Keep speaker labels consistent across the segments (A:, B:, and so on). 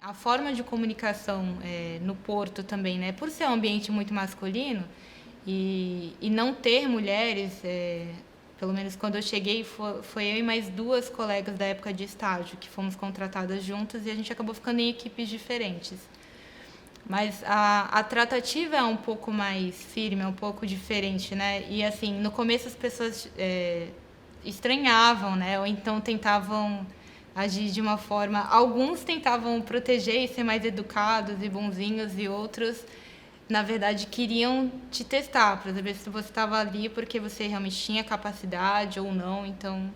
A: A forma de comunicação no Porto também, né? Por ser um ambiente muito masculino e não ter mulheres, pelo menos quando eu cheguei, foi eu e mais duas colegas da época de estágio que fomos contratadas juntas e a gente acabou ficando em equipes diferentes. Mas a tratativa é um pouco mais firme, é um pouco diferente, né? E, assim, no começo as pessoas estranhavam, né? Ou então tentavam agir de uma forma... Alguns tentavam proteger e ser mais educados e bonzinhos, e outros, na verdade, queriam te testar para saber se você estava ali porque você realmente tinha capacidade ou não. Então,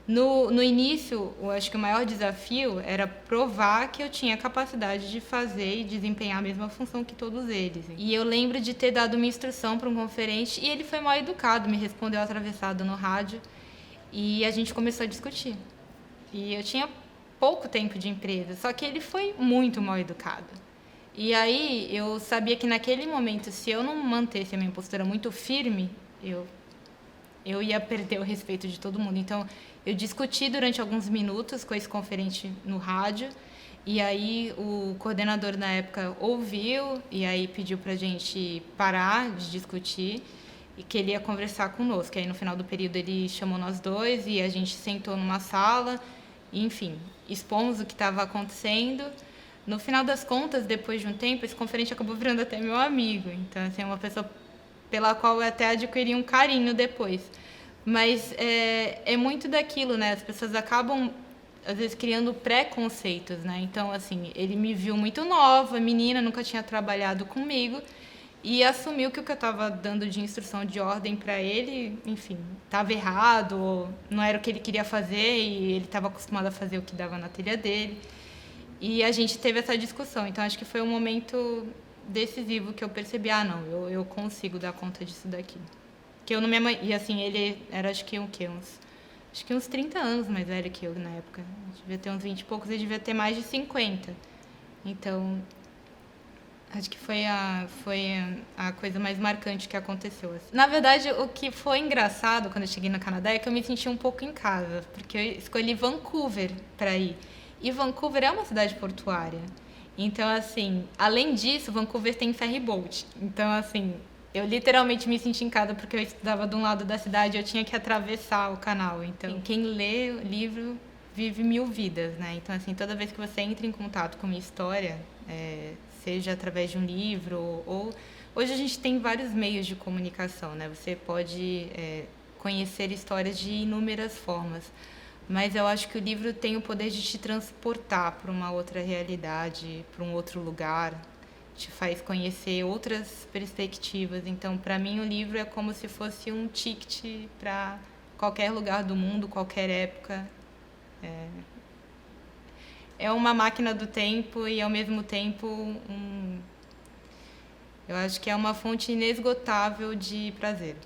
A: no início, eu acho que o maior desafio era provar que eu tinha capacidade de fazer e desempenhar a mesma função que todos eles. E eu lembro de ter dado uma instrução para um conferente e ele foi mal educado, me respondeu atravessado no rádio e a gente começou a discutir. E eu tinha pouco tempo de empresa, só que ele foi muito mal educado. E aí eu sabia que naquele momento, se eu não mantesse a minha postura muito firme, eu ia perder o respeito de todo mundo. Então, eu discuti durante alguns minutos com esse conferente no rádio, e aí o coordenador na época ouviu, e aí pediu para a gente parar de discutir e que ele ia conversar conosco. E aí, no final do período, ele chamou nós dois e a gente sentou numa sala, e, enfim, expomos o que estava acontecendo. No final das contas, depois de um tempo, esse conferente acabou virando até meu amigo. Então, assim, é uma pessoa pela qual eu até adquiri um carinho depois. Mas é muito daquilo, né? As pessoas acabam, às vezes, criando preconceitos, né? Então, assim, ele me viu muito nova, menina, nunca tinha trabalhado comigo, e assumiu que o que eu estava dando de instrução, de ordem para ele, enfim, estava errado, ou não era o que ele queria fazer, e ele estava acostumado a fazer o que dava na telha dele. E a gente teve essa discussão. Então, acho que foi um momento decisivo que eu percebi, não, eu consigo dar conta disso daqui. Que eu não me... E assim, ele era acho que uns 30 anos mais velho que eu na época. Eu devia ter uns 20 e poucos, ele devia ter mais de 50. Então, acho que foi a coisa mais marcante que aconteceu. Assim. Na verdade, o que foi engraçado quando eu cheguei no Canadá é que eu me senti um pouco em casa, porque eu escolhi Vancouver para ir. E Vancouver é uma cidade portuária. Então, assim, além disso, Vancouver tem ferryboat. Então, assim, eu literalmente me senti em casa porque eu estudava de um lado da cidade e eu tinha que atravessar o canal. Então, quem lê o livro vive 1000 vidas, né? Então, assim, toda vez que você entra em contato com uma história, seja através de um livro ou... Hoje a gente tem vários meios de comunicação, né? Você pode conhecer histórias de inúmeras formas. Mas eu acho que o livro tem o poder de te transportar para uma outra realidade, para um outro lugar, te faz conhecer outras perspectivas. Então, para mim, o livro é como se fosse um ticket para qualquer lugar do mundo, qualquer época. É uma máquina do tempo e, ao mesmo tempo, eu acho que é uma fonte inesgotável de prazer.